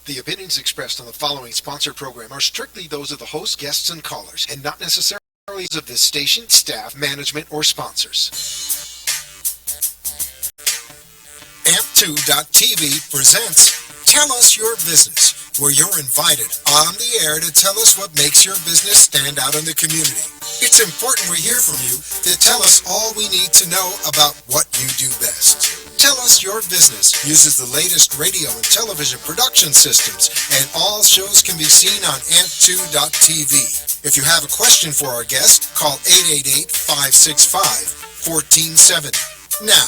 The opinions expressed on the following sponsored program are strictly those of the host, guests, and callers, and not necessarily of this station, staff, management, or sponsors. Amp2.tv presents Tell Us Your Business, where you're invited on the air to tell us what makes your business stand out in the community. It's important we hear from you to tell us all we need to know about what you do best. Tell Us Your Business uses the latest radio and television production systems, and all shows can be seen on amp2.tv. If you have a question for our guest, call 888-565-1470. Now,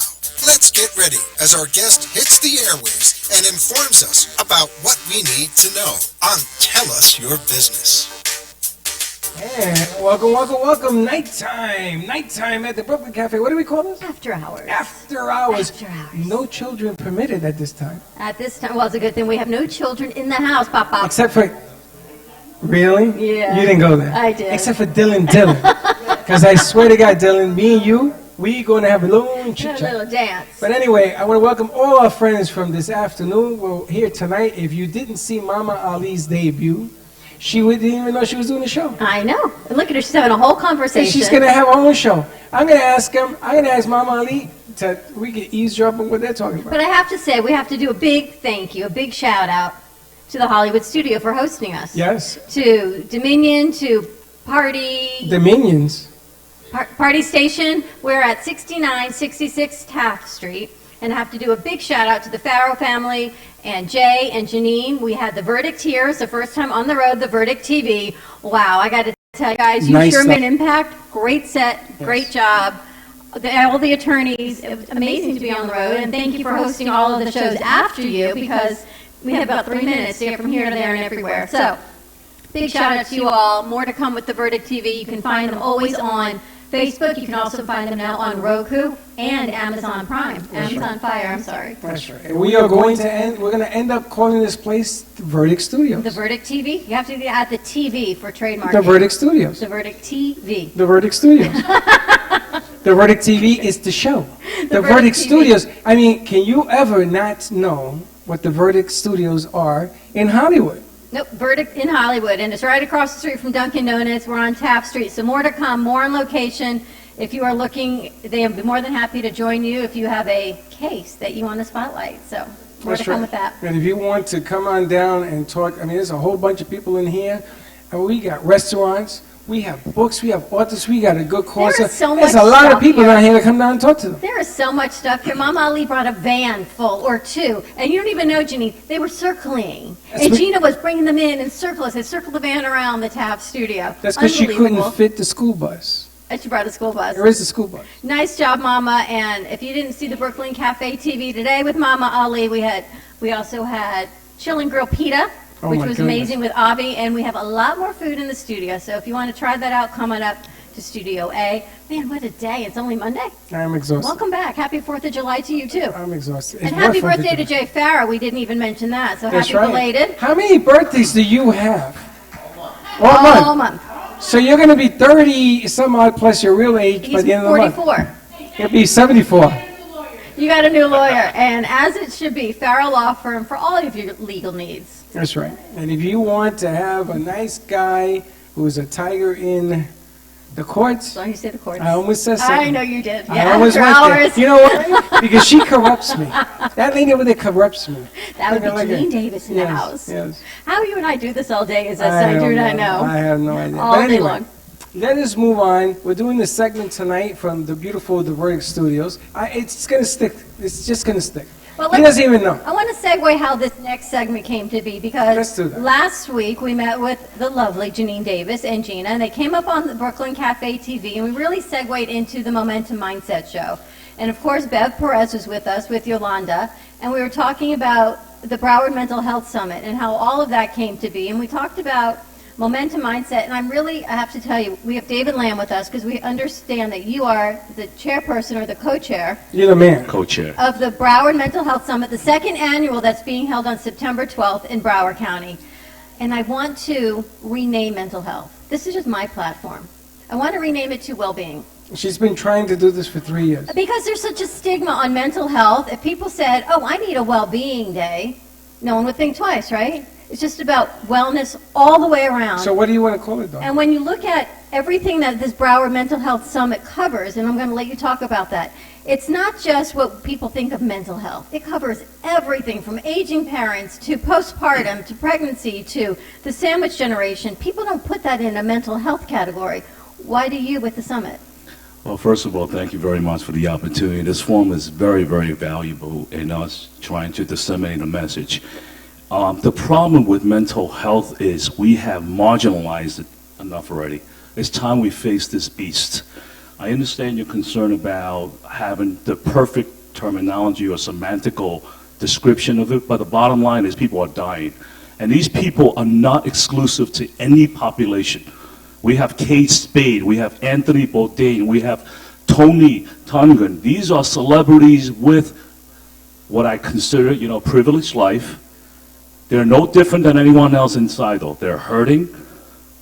let's get ready as our guest hits the airwaves and informs us about what we need to know on Tell Us Your Business. And welcome. Nighttime at the Brooklyn Cafe. What do we call this? After hours. After hours. After hours. No children permitted at this time. At this time, well, it's a good thing we have no children in the house, Papa. Except for, really? Yeah. You didn't go there. I did. Except for Dylan. Because I swear to God, Dylan, me and you, we going to have a little chit-chat. A little dance. But anyway, I want to welcome all our friends from this afternoon. We're here tonight. If you didn't see Mama Ali's debut, she didn't even know she was doing the show. I know. And look at her. She's having a whole conversation. And she's going to have her own show. I'm going to ask Mama Ali we can eavesdrop on what they're talking about. But I have to say, we have to do a big thank you, a big shout out to the Hollywood studio for hosting us. Yes. To Dominion, to Party. Dominions. Party Station. We're at 6966 Taft Street. And I have to do a big shout out to the Farrow family and Jay and Janine. We had the Verdict here. It's the first time on the road, the Verdict TV. Wow, I got to tell you guys, you nice sure stuff. made an impact. Great set, yes. Great job. All the attorneys, it was amazing to be on the road. And thank you for hosting all of the shows after you, because we have about 3 minutes to get from here to there and everywhere. So, big shout out to you all. More to come with the Verdict TV. You can find them always on Facebook. You can also find them now on Roku and Amazon Prime. That's Amazon right. Fire, I'm sorry. That's right. And we're going to end up calling this place the Verdict Studios. The Verdict TV? You have to add the TV for trademark. The Verdict Studios. The Verdict TV. The Verdict Studios. The Verdict TV is the show. The Verdict Studios. I mean, can you ever not know what the Verdict Studios are in Hollywood? Nope, Verdict in Hollywood, and it's right across the street from Dunkin' Donuts. We're on Taft Street, so more to come, more on location. If you are looking, they would be more than happy to join you if you have a case that you want to spotlight. So more to come with that. And if you want to come on down and talk, I mean, there's a whole bunch of people in here. And we got restaurants, we have books, we have authors, we got a good course. There's so There's much a lot of stuff people here. down here to come down and talk to them. There is so much stuff here. Mama Ali brought a van full or two, and you don't even know, Janine, they were circling. And Gina was bringing them in and circles. They circled the van around the Taft studio. That's because she couldn't fit the school bus. And she brought a school bus. There is a school bus. Nice job, Mama. And if you didn't see the Brooklyn Cafe TV today with Mama Ali, we also had Chill and Grill Pita, which was amazing with Avi, and we have a lot more food in the studio. So if you want to try that out, come on up to Studio A. Man, what a day. It's only Monday. I'm exhausted. Welcome back. Happy 4th of July to you, too. I'm exhausted. And happy birthday to Jay Farrow. We didn't even mention that, so That's happy right. belated. How many birthdays do you have? All month. So you're going to be 30 some odd plus your real age by the end of the month. 44. You'll be 74. You got a new lawyer, and as it should be, Farrow Law Firm for all of your legal needs. That's right. And if you want to have a nice guy who's a tiger in the courts, So you say the courts. I almost said something. I know you did. I Yeah, almost after went there. hours. You know why? Because she corrupts me. That lady over there corrupts me. That would be Like Janine a- Davis in the house. Yes. How you and I do this all day is I do not know. I have no idea. All But day anyway, long. let us move on. We're doing this segment tonight from the beautiful The Verdict Studios. It's going to stick. It's just going to stick. Well, He doesn't even know. I want to segue how this next segment came to be, Let's because do that. last week we met with the lovely Janine Davis and Gina, and they came up on the Brooklyn Cafe TV, and we really segued into the Momentum Mindset show. And of course, Bev Perez was with us, with Yolanda, and we were talking about the Broward Mental Health Summit and how all of that came to be. And we talked about Momentum Mindset, and I have to tell you, we have David Lamb with us because we understand that you are the chairperson or the co-chair You're the man. Co-chair. of the Broward Mental Health Summit, the second annual that's being held on September 12th in Broward County. And I want to rename mental health. This is just my platform. I want to rename it to well-being. She's been trying to do this for 3 years. Because there's such a stigma on mental health. If people said, oh, I need a well-being day, no one would think twice, right? It's just about wellness all the way around. So what do you want to call it, though? And when you look at everything that this Broward Mental Health Summit covers, and I'm going to let you talk about that, it's not just what people think of mental health. It covers everything from aging parents to postpartum to pregnancy to the sandwich generation. People don't put that in a mental health category. Why do you with the summit? Well, first of all, thank you very much for the opportunity. This forum is very, very valuable in us trying to disseminate a message. The problem with mental health is we have marginalized it enough already. It's time we face this beast. I understand your concern about having the perfect terminology or semantical description of it, but the bottom line is people are dying. And these people are not exclusive to any population. We have Kate Spade, we have Anthony Bourdain, we have Tony Tungan. These are celebrities with what I consider, privileged life. They're no different than anyone else inside, though. They're hurting,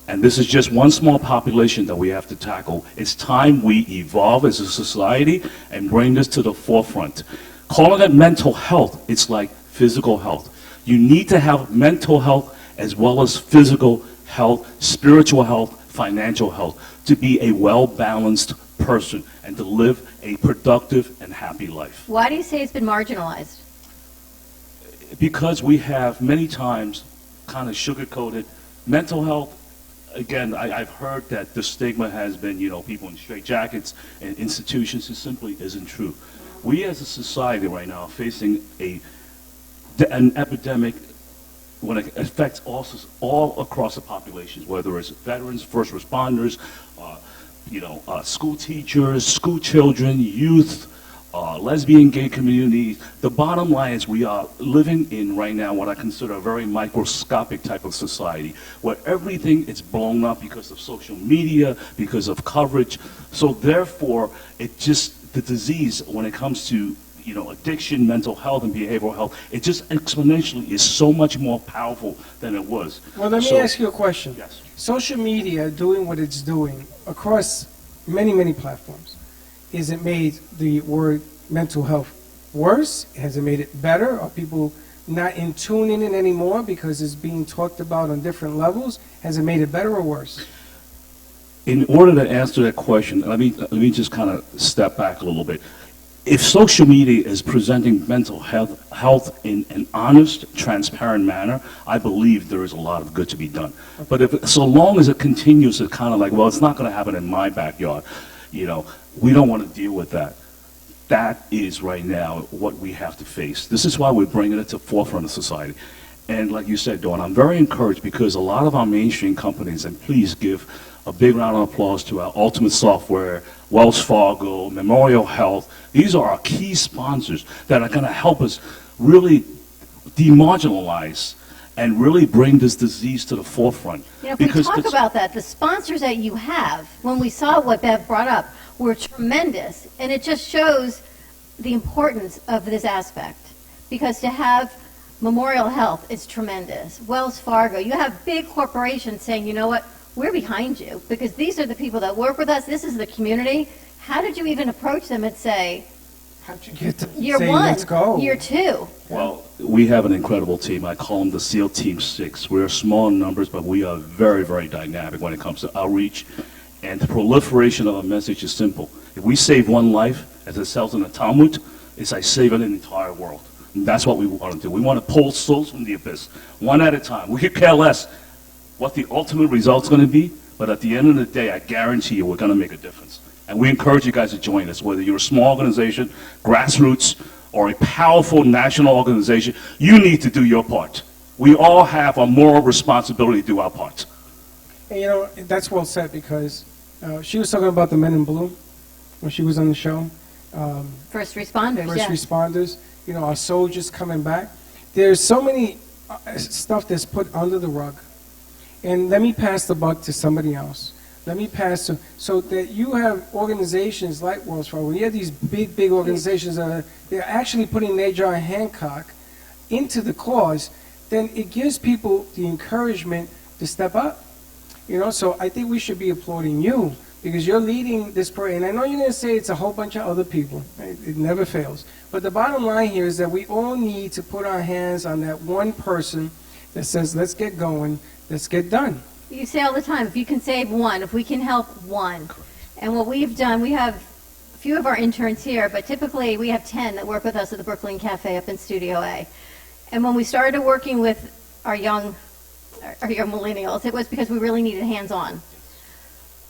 and this is just one small population that we have to tackle. It's time we evolve as a society and bring this to the forefront. Calling it mental health, it's like physical health. You need to have mental health as well as physical health, spiritual health, financial health, to be a well-balanced person and to live a productive and happy life. Why do you say it's been marginalized? Because we have many times kind of sugar-coated mental health. Again, I've heard that the stigma has been, people in straitjackets and institutions. It simply isn't true. We as a society right now are facing an epidemic when it affects all across the populations, whether it's veterans, first responders, school teachers, school children, youth, lesbian, gay communities. The bottom line is we are living in right now what I consider a very microscopic type of society where everything is blown up because of social media, because of coverage. So therefore, the disease when it comes to addiction, mental health, and behavioral health, it just exponentially is so much more powerful than it was. Well, let me ask you a question. Yes. Social media doing what it's doing across many, many platforms, has it made the word mental health worse? Has it made it better? Are people not in tune in it anymore because it's being talked about on different levels? Has it made it better or worse? In order to answer that question, let me just kind of step back a little bit. If social media is presenting mental health in an honest, transparent manner, I believe there is a lot of good to be done. But so long as it continues to kind of like, well, it's not going to happen in my backyard, we don't want to deal with that. That is right now what we have to face. This is why we're bringing it to the forefront of society. And like you said, Dawn, I'm very encouraged because a lot of our mainstream companies, and please give a big round of applause to our Ultimate Software, Wells Fargo, Memorial Health. These are our key sponsors that are going to help us really demarginalize and really bring this disease to the forefront. If we talk about that, the sponsors that you have, when we saw what Bev brought up, were tremendous, and it just shows the importance of this aspect. Because to have Memorial Health is tremendous. Wells Fargo, you have big corporations saying, you know what, we're behind you, because these are the people that work with us, this is the community. How did you even approach them and say, how'd you get to year say, one, let's go? year two? Well, we have an incredible team. I call them the SEAL Team 6. We're small in numbers, but we are very, very dynamic when it comes to outreach. And the proliferation of a message is simple. If we save one life, as it says in the Talmud, it's like saving an entire world. And that's what we want to do. We want to pull souls from the abyss, one at a time. We could care less what the ultimate result's going to be, but at the end of the day, I guarantee you we're going to make a difference. And we encourage you guys to join us, whether you're a small organization, grassroots, or a powerful national organization. You need to do your part. We all have a moral responsibility to do our part. And that's well said, because she was talking about the men in blue when she was on the show. First responders, First responders, our soldiers coming back. There's so many stuff that's put under the rug. And let me pass the buck to somebody else. Let me pass so that you have organizations like Wells Fargo. You have these big organizations that they're actually putting their John Hancock into the cause. Then it gives people the encouragement to step up. So I think we should be applauding you because you're leading this parade. And I know you're going to say it's a whole bunch of other people. Right? It never fails. But the bottom line here is that we all need to put our hands on that one person that says, let's get going, let's get done. You say all the time, if you can save one, if we can help one. And what we've done, we have a few of our interns here, but typically we have 10 that work with us at the Brooklyn Cafe up in Studio A. And when we started working with our young millennials, it was because we really needed hands-on.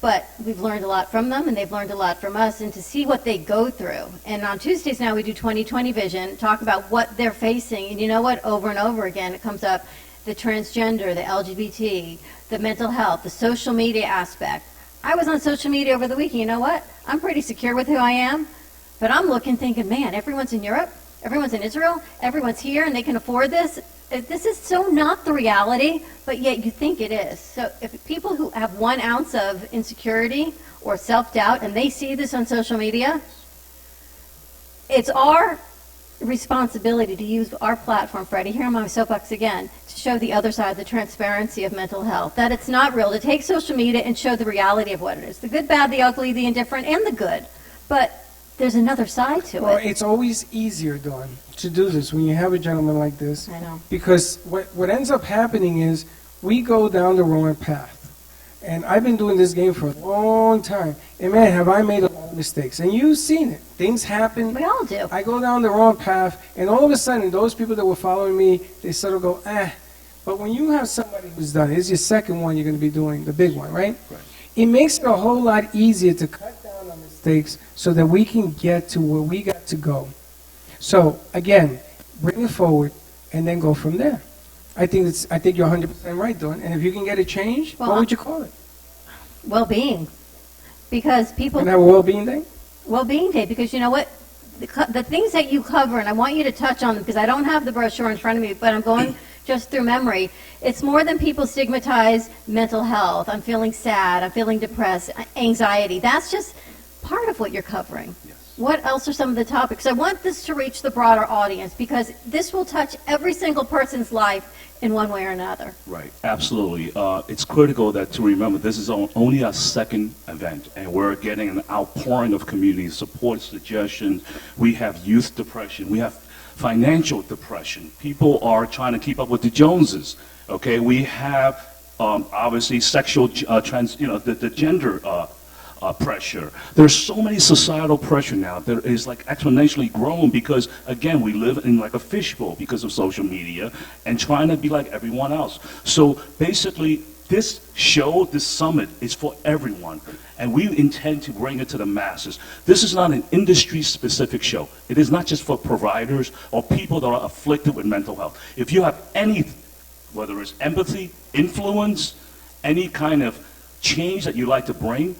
But we've learned a lot from them, and they've learned a lot from us, and to see what they go through. And on Tuesdays now, we do 20/20 Vision, talk about what they're facing. And you know what? Over and over again, it comes up, the transgender, the LGBT, the mental health, the social media aspect. I was on social media over the weekend. You know what? I'm pretty secure with who I am, but I'm looking, thinking, man, everyone's in Europe, everyone's in Israel, everyone's here, and they can afford this. This is so not the reality, but yet you think it is. So if people who have 1 ounce of insecurity or self-doubt and they see this on social media, it's our responsibility to use our platform, Freddie, here on my soapbox again, to show the other side, the transparency of mental health, that it's not real, to take social media and show the reality of what it is, the good, bad, the ugly, the indifferent, and the good. But there's another side to Well, it. it's always easier, Dawn, to do this when you have a gentleman like this. I know. Because what ends up happening is we go down the wrong path. And I've been doing this game for a long time. And man, have I made a lot of mistakes. And you've seen it. Things happen. We all do. I go down the wrong path, and all of a sudden, those people that were following me, they sort of go, eh. But when you have somebody who's done it, it's your second one you're going to be doing, the big one, right? Right. It makes it a whole lot easier to cut down on mistakes so that we can get to where we got to go. So, again, bring it forward, and then go from there. I think you're 100% right, Dawn. And if you can get a change, Well, what would you call it? Well-being. Because people... Can I have a well-being day? Well-being day, because you know what? The things that you cover, and I want you to touch on them, because I don't have the brochure in front of me, but I'm going just through memory. It's more than people stigmatize mental health. I'm feeling sad. I'm feeling depressed. Anxiety. That's just part of what you're covering. Yes. What else are some of the topics? I want this to reach the broader audience, because this will touch every single person's life in one way or another. Right, absolutely. It's critical that to remember this is only our second event, and we're getting an outpouring of community support, suggestions. We have youth depression. We have financial depression. People are trying to keep up with the Joneses. Okay, we have obviously sexual the gender pressure. There's so many societal pressure now that is like exponentially grown because, again, we live in like a fishbowl because of social media and trying to be like everyone else. So basically, this show, this summit is for everyone, and we intend to bring it to the masses. This is not an industry-specific show. It is not just for providers or people that are afflicted with mental health. If you have any, whether it's empathy, influence, any kind of change that you'd like to bring,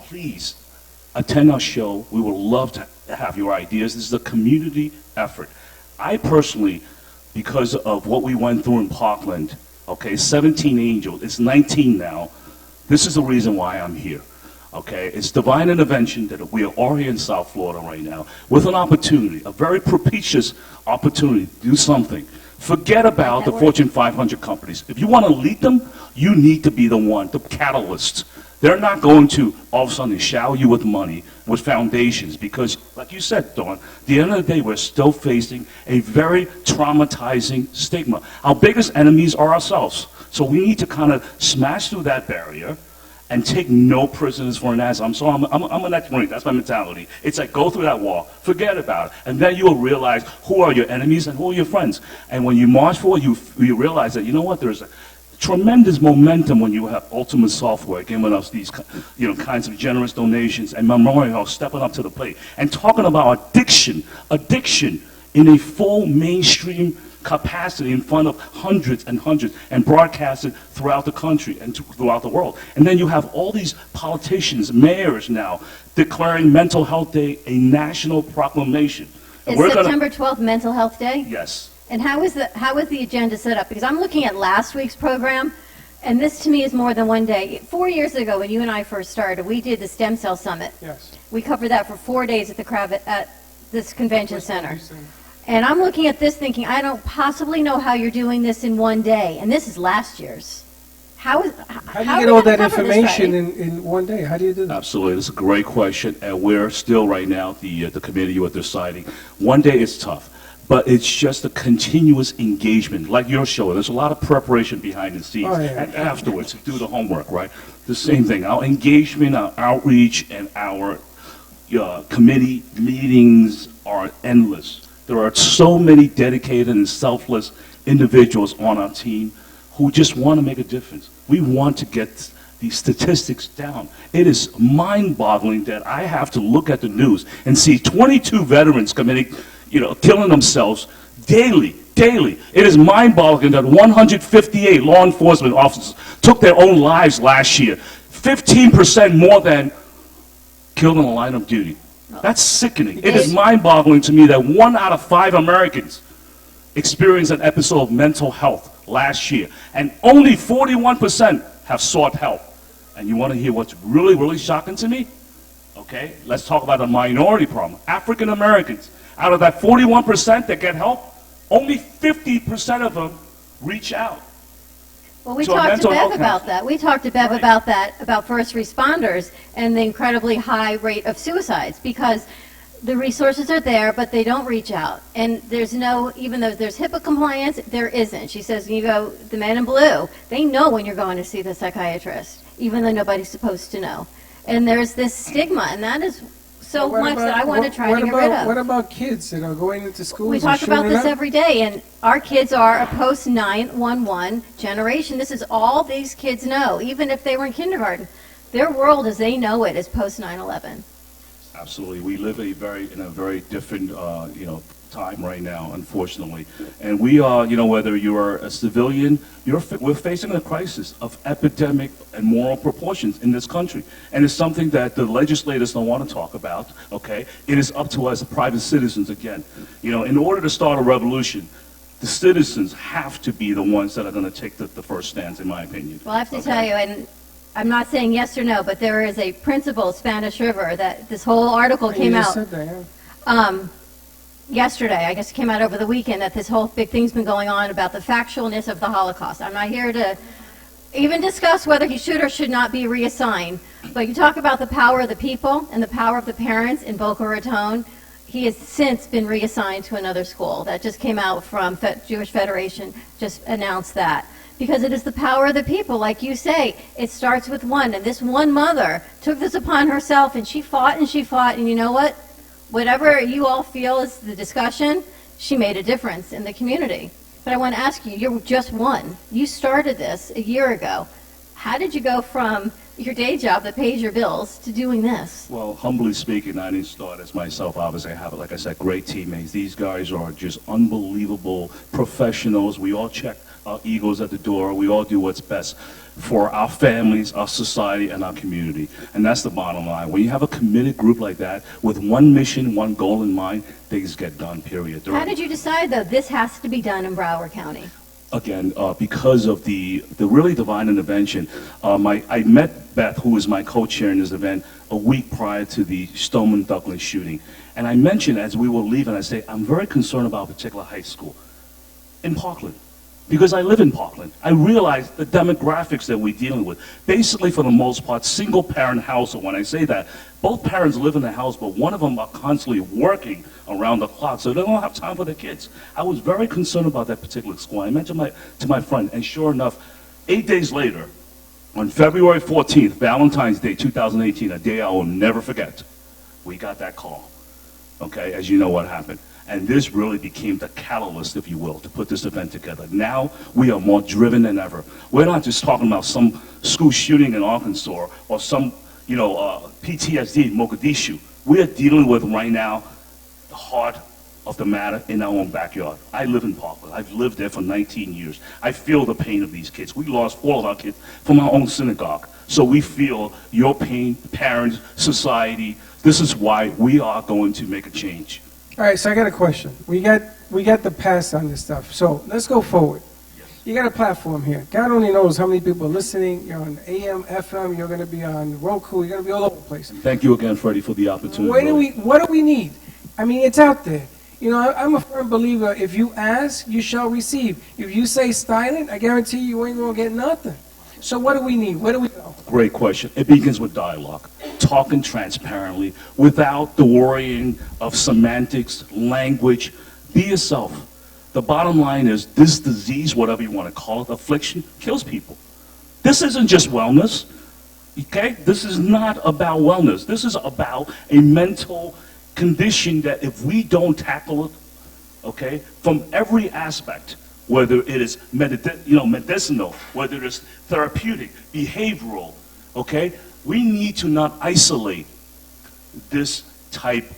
please attend our show. We would love to have your ideas. This is a community effort. I personally, because of what we went through in Parkland, okay, 17 angels, it's 19 now. This is the reason why I'm here. Okay, it's divine intervention that we are already in South Florida right now with an opportunity, a very propitious opportunity to do something. Forget about the Fortune 500 companies. If you want to lead them, you need to be the one, the catalyst. They're not going to all of a sudden shower you with money, with foundations, because, like you said, Dawn, at the end of the day, we're still facing a very traumatizing stigma. Our biggest enemies are ourselves. So we need to kind of smash through that barrier and take no prisoners for an answer. I'm an ex-Marine. That's my mentality. It's like, go through that wall, forget about it, and then you'll realize who are your enemies and who are your friends. And when you march forward, you realize that, you know what, there's a tremendous momentum when you have Ultimate Software giving us these kinds of generous donations, and Memorial stepping up to the plate and talking about addiction in a full mainstream capacity in front of hundreds and broadcasted throughout the country and throughout the world. And then you have all these politicians, mayors now, declaring Mental Health Day a national proclamation. And Is September 12th Mental Health Day? Yes. And how is the agenda set up? Because I'm looking at last week's program, and this to me is more than one day. 4 years ago, when you and I first started, we did the Stem Cell Summit. Yes. We covered that for 4 days at this convention center. And I'm looking at this thinking, I don't possibly know how you're doing this in one day. And this is last year's. How is How do are you we get all gonna that cover this, information Freddie? in one day? How do you do that? Absolutely, this is a great question, and we're still right now the committee what they're deciding. One day is tough, but it's just a continuous engagement, like your show. There's a lot of preparation behind the scenes, Oh, yeah. and afterwards do the homework, right? The same thing. Our engagement, our outreach, and our committee meetings are endless. There are so many dedicated and selfless individuals on our team who just want to make a difference. We want to get these statistics down. It is mind-boggling that I have to look at the news and see 22 veterans committing, killing themselves daily. It is mind-boggling that 158 law enforcement officers took their own lives last year. 15% more than killed in the line of duty. That's sickening. It is mind-boggling to me that 1 out of 5 Americans experienced an episode of mental health last year, and only 41% have sought help. And you want to hear what's really, really shocking to me? Okay, let's talk about the minority problem. African Americans, out of that 41% that get help, only 50% of them reach out. Well, we So a talked to mental Bev health about counselor. that. We talked to Bev Right. about that, about first responders and the incredibly high rate of suicides, because the resources are there, but they don't reach out. And there's no, even though there's HIPAA compliance, there isn't. She says, you go, the men in blue, they know when you're going to see the psychiatrist, even though nobody's supposed to know. And there's this stigma, and that is so What much about- that I want to what- try what to get about- rid of. What about kids that are going into schools? We and talk about shooting this up? every day, and our kids are a post-9/11 generation. This is all these kids know, even if they were in kindergarten. Their world as they know it is post-9/11. Absolutely. We live in a very different, time right now, unfortunately. And we are, whether you are a civilian, we're facing a crisis of epidemic and moral proportions in this country. And it's something that the legislators don't want to talk about, okay? It is up to us, private citizens, again. In order to start a revolution, the citizens have to be the ones that are going to take the first stance, in my opinion. Well, I have to Okay? tell you, and I'm not saying yes or no, but there is a principal, Spanish River, that this whole article You came just out said that, yeah. yesterday. I guess it came out over the weekend that this whole big thing's been going on about the factualness of the Holocaust. I'm not here to even discuss whether he should or should not be reassigned, but you talk about the power of the people and the power of the parents in Boca Raton. He has since been reassigned to another school. That just came out from Jewish Federation, just announced that. Because it is the power of the people, like you say. It starts with one, and this one mother took this upon herself, and she fought, and you know what? Whatever you all feel is the discussion, she made a difference in the community. But I want to ask you, you're just one. You started this a year ago. How did you go from your day job that pays your bills to doing this? Well, humbly speaking, I didn't start as myself. Obviously, I have, like I said, great teammates. These guys are just unbelievable professionals. We all check our egos at the door. We all do what's best for our families, our society, and our community. And that's the bottom line. When you have a committed group like that, with one mission, one goal in mind, things get done, period. How did you decide, though, this has to be done in Broward County? Again, because of the really divine intervention. I met Beth, who was my co-chair in this event, a week prior to the Stoneman Douglas shooting. And I mentioned as we were leaving, I say, I'm very concerned about a particular high school in Parkland. Because I live in Parkland. I realize the demographics that we're dealing with. Basically, for the most part, single-parent household. When I say that, both parents live in the house, but one of them are constantly working around the clock, so they don't have time for their kids. I was very concerned about that particular school. I mentioned to my friend, and sure enough, 8 days later, on February 14th, Valentine's Day, 2018, a day I will never forget, we got that call. Okay, as you know what happened. And this really became the catalyst, if you will, to put this event together. Now we are more driven than ever. We're not just talking about some school shooting in Arkansas or some, PTSD in Mogadishu. We are dealing with right now the heart of the matter in our own backyard. I live in Parkland. I've lived there for 19 years. I feel the pain of these kids. We lost all of our kids from our own synagogue. So we feel your pain, parents, society. This is why we are going to make a change. All right, so I got a question. We got the past on this stuff. So let's go forward. You got a platform here. God only knows how many people are listening. You're on AM, FM. You're going to be on Roku. You're going to be all over the place. Thank you again, Freddie, for the opportunity. What do we need? I mean, it's out there. I'm a firm believer. If you ask, you shall receive. If you say silent, I guarantee you ain't going to get nothing. So what do we need? Where do we go? Great question. It begins with dialogue, talking transparently, without the worrying of semantics, language. Be yourself. The bottom line is this disease, whatever you want to call it, affliction, kills people. This isn't just wellness, okay? This is not about wellness. This is about a mental condition that if we don't tackle it, okay, from every aspect, whether it is medicinal, whether it's therapeutic, behavioral, okay, we need to not isolate this type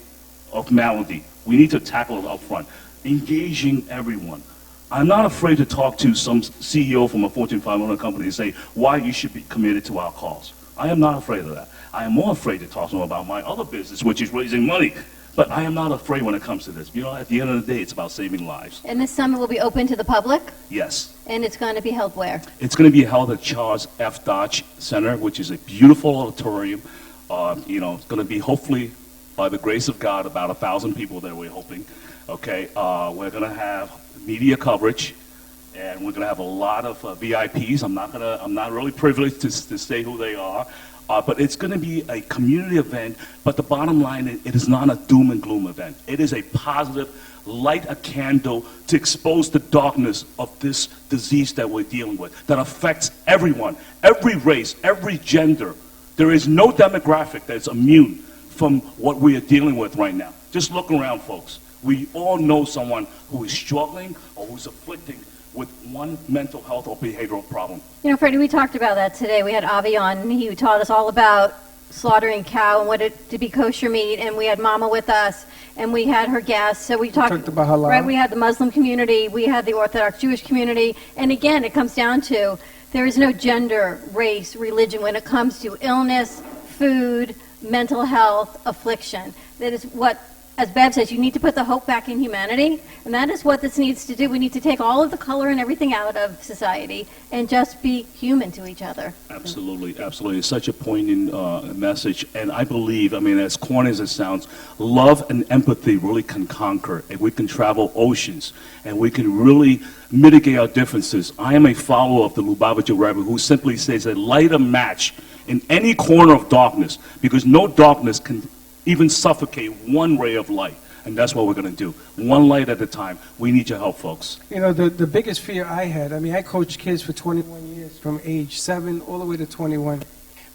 of malady. We need to tackle it up front, engaging everyone. I'm not afraid to talk to some CEO from a Fortune 500 company and say why you should be committed to our cause. I am not afraid of that. I am more afraid to talk to them about my other business, which is raising money. But I am not afraid when it comes to this. You know, at the end of the day, it's about saving lives. And this summit will be open to the public, Yes. and it's going to be held where? It's going to be held at Charles F. Dodge Center, which is a beautiful auditorium. It's going to be hopefully, by the grace of God, about 1,000 people there, we're hoping. Okay, we're going to have media coverage, and we're going to have a lot of VIPs. I'm not really privileged to say who they are. But it's going to be a community event, but the bottom line, it is not a doom and gloom event. It is a positive, light a candle to expose the darkness of this disease that we're dealing with, that affects everyone, every race, every gender. There is no demographic that's immune from what we are dealing with right now. Just look around, folks. We all know someone who is struggling or who's afflicting with one mental health or behavioral problem. You know, Freddie, we talked about that today. We had Avi on, and he taught us all about slaughtering cow and what it to be kosher meat, and we had Mama with us, and we had her guests. So we talked about halal. Right, we had the Muslim community, we had the Orthodox Jewish community, and again, it comes down to there is no gender, race, religion when it comes to illness, food, mental health, affliction. That is what, as Bev says, you need to put the hope back in humanity, and that is what this needs to do. We need to take all of the color and everything out of society and just be human to each other. Absolutely, absolutely. It's such a poignant message, and I believe, as corny as it sounds, love and empathy really can conquer, and we can travel oceans, and we can really mitigate our differences. I am a follower of the Lubavitcher Rebbe, who simply says that light a match in any corner of darkness, because no darkness can even suffocate one ray of light. And that's what we're going to do. One light at a time. We need your help, folks. You know, the biggest fear I had, I coached kids for 21 years, from age 7 all the way to 21.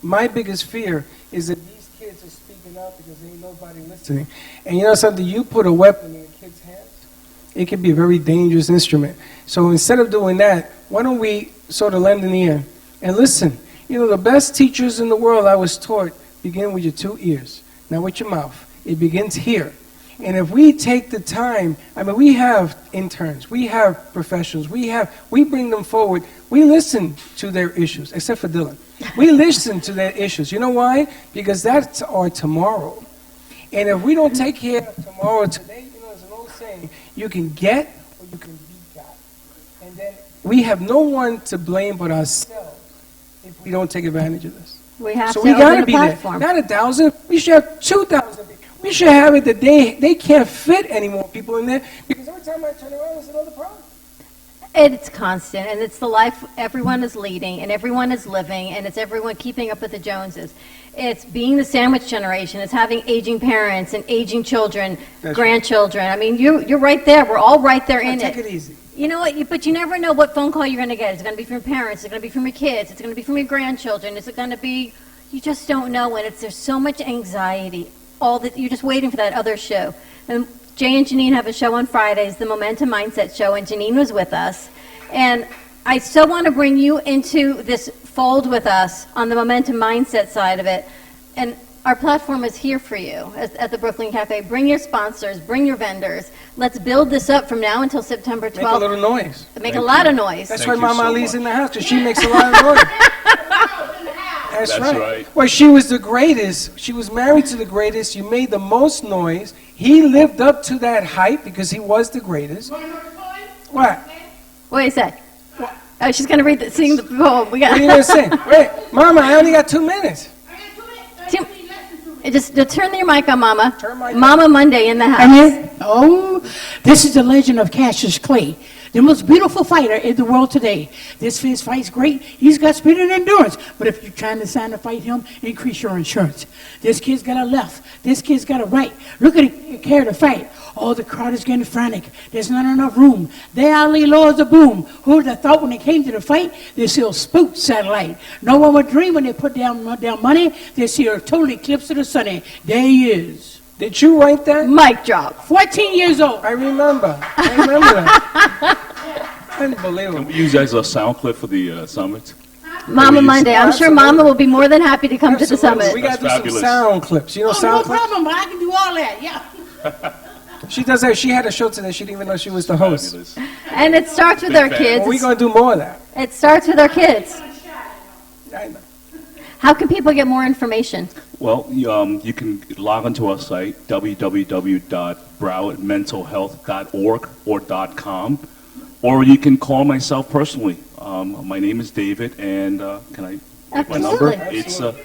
My biggest fear is that these kids are speaking out because there ain't nobody listening. And you know something, you put a weapon in a kid's hands, it can be a very dangerous instrument. So instead of doing that, why don't we sort of lend an ear and listen? You know, the best teachers in the world, I was taught, begin with your 2 ears. Not with your mouth. It begins here. And if we take the time, we have interns, we have professionals, we bring them forward. We listen to their issues, except for Dylan. We listen to their issues. You know why? Because that's our tomorrow. And if we don't take care of tomorrow today, there's an old saying, you can get or you can be got. And then we have no one to blame but ourselves if we don't take advantage of this. We have So to we got open to a be platform. there. Not 1,000. We should have 2,000. We should have it that they can't fit any more people in there, because every time I turn around, there's another problem. It's constant, and it's the life everyone is leading, and everyone is living, and it's everyone keeping up with the Joneses. It's being the sandwich generation. It's having aging parents and aging children, That's grandchildren. You're right there. We're all right there in Take it. it easy. You know what? But you never know what phone call you're going to get. It's going to be from your parents. It's going to be from your kids. It's going to be from your grandchildren. Is it going to be? You just don't know. And there's so much anxiety. All that you're just waiting for that other show. And Jay and Janine have a show on Fridays, the Momentum Mindset Show, and Janine was with us. And I so want to bring you into this fold with us on the Momentum Mindset side of it. And our platform is here for you at the Brooklyn Cafe. Bring your sponsors, bring your vendors. Let's build this up from now until September 12th. Make a little noise. Make a lot of noise. That's Thank why you Mama so Ali's much. in the house, because she makes a lot of noise. That's right. Well, she was the greatest. She was married to the greatest. You made the most noise. He lived up to that hype because he was the greatest. What? Wait a sec. Oh, she's going to sing the poem. What are you going to sing? Wait, Mama, I only got 2 minutes. Just turn your mic on, Mama. Turn my- Mama Monday in the house. I'm here. Oh, this is the legend of Cassius Clay, the most beautiful fighter in the world today. This fist fight's great. He's got speed and endurance. But if you're trying to sign to fight him, increase your insurance. This kid's got a left. This kid's got a right. Look at him care to fight. Oh, the crowd is getting frantic. There's not enough room. There Ali lords a boom. Who would have thought when it came to the fight, this here spooked satellite. No one would dream when they put down money, this here total eclipse of the sun. There he is. Did you write that? Mic drop. 14 years old. I remember that. Unbelievable. We use that as a sound clip for the summit. Mama use- Monday. I'm sure Absolutely. Mama will be more than happy to come to the Absolutely. summit. We got to do That's some fabulous. sound clips. You know Oh, sound no clips? problem, but I can do all that, yeah. She does that. She had a show today. She didn't even know she was the host. Fabulous. And it starts with Big our fan. kids. Well, we're going to do more of that. It starts with our kids. I know. How can people get more information? Well, you can log onto our site, www.browardmentalhealth.org or .com, or you can call myself personally. My name is David, and can I give my number? Absolutely.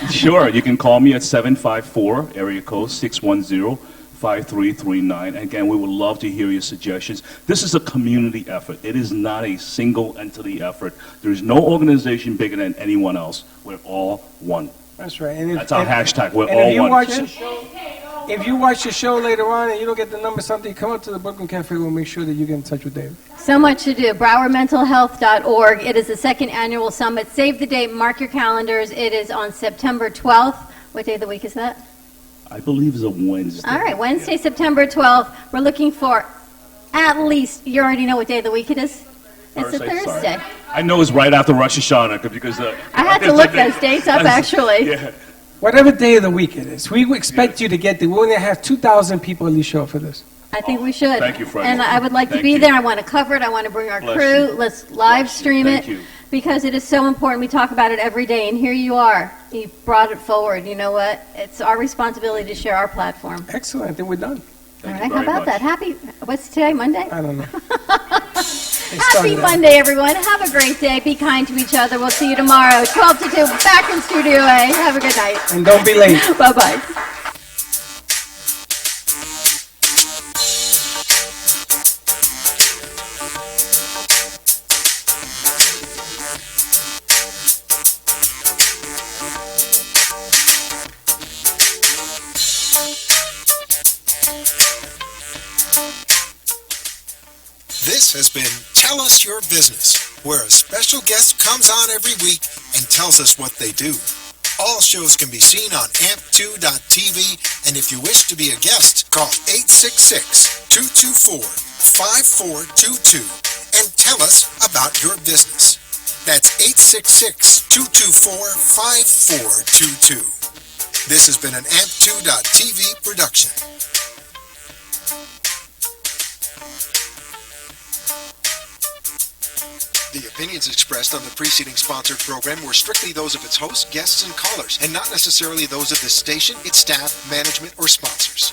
It's sure. You can call me at 754 area code 610-5339. Again, we would love to hear your suggestions. This is a community effort. It is not a single entity effort. There is no organization bigger than anyone else. We're all one. That's right. And That's our hashtag. We're and all if you one. watch the show, if you watch the show later on and you don't get the number something, come up to the Brooklyn Cafe. We'll make sure that you get in touch with David. So much to do. BrowardMentalHealth.org. It is the second annual summit. Save the date. Mark your calendars. It is on September 12th. What day of the week is that? I believe it's a Wednesday. All right, Wednesday, September 12th. We're looking for at least, you already know what day of the week it is? It's a Thursday, sorry. Thursday. I know it's right after Rosh Hashanah because I had to look those dates up, actually. Yeah. Whatever day of the week it is, we expect you to get there. We're going to have 2,000 people at least show up for this. I think we should. Thank you, Freddie. And I would like to Thank be you. there. I want to cover it. I want to bring our Bless crew. you. Let's live stream Thank it. you. Because it is so important. We talk about it every day. And here you are. You brought it forward. You know what? It's our responsibility to share our platform. Excellent. I think we're done. All Thank right, you how very about much. that? Happy, what's today, Monday? I don't know. They Happy started that. Monday, everyone. Have a great day. Be kind to each other. We'll see you tomorrow, 12 to 2, back in Studio A. Have a good night. And don't be late. Bye-bye. This has been Tell Us Your Business, where a special guest comes on every week and tells us what they do. All shows can be seen on amp2.tv, and if you wish to be a guest, call 866-224-5422 and tell us about your business. That's 866-224-5422. This has been an amp2.tv production. The opinions expressed on the preceding sponsored program were strictly those of its hosts, guests, and callers, and not necessarily those of this station, its staff, management, or sponsors.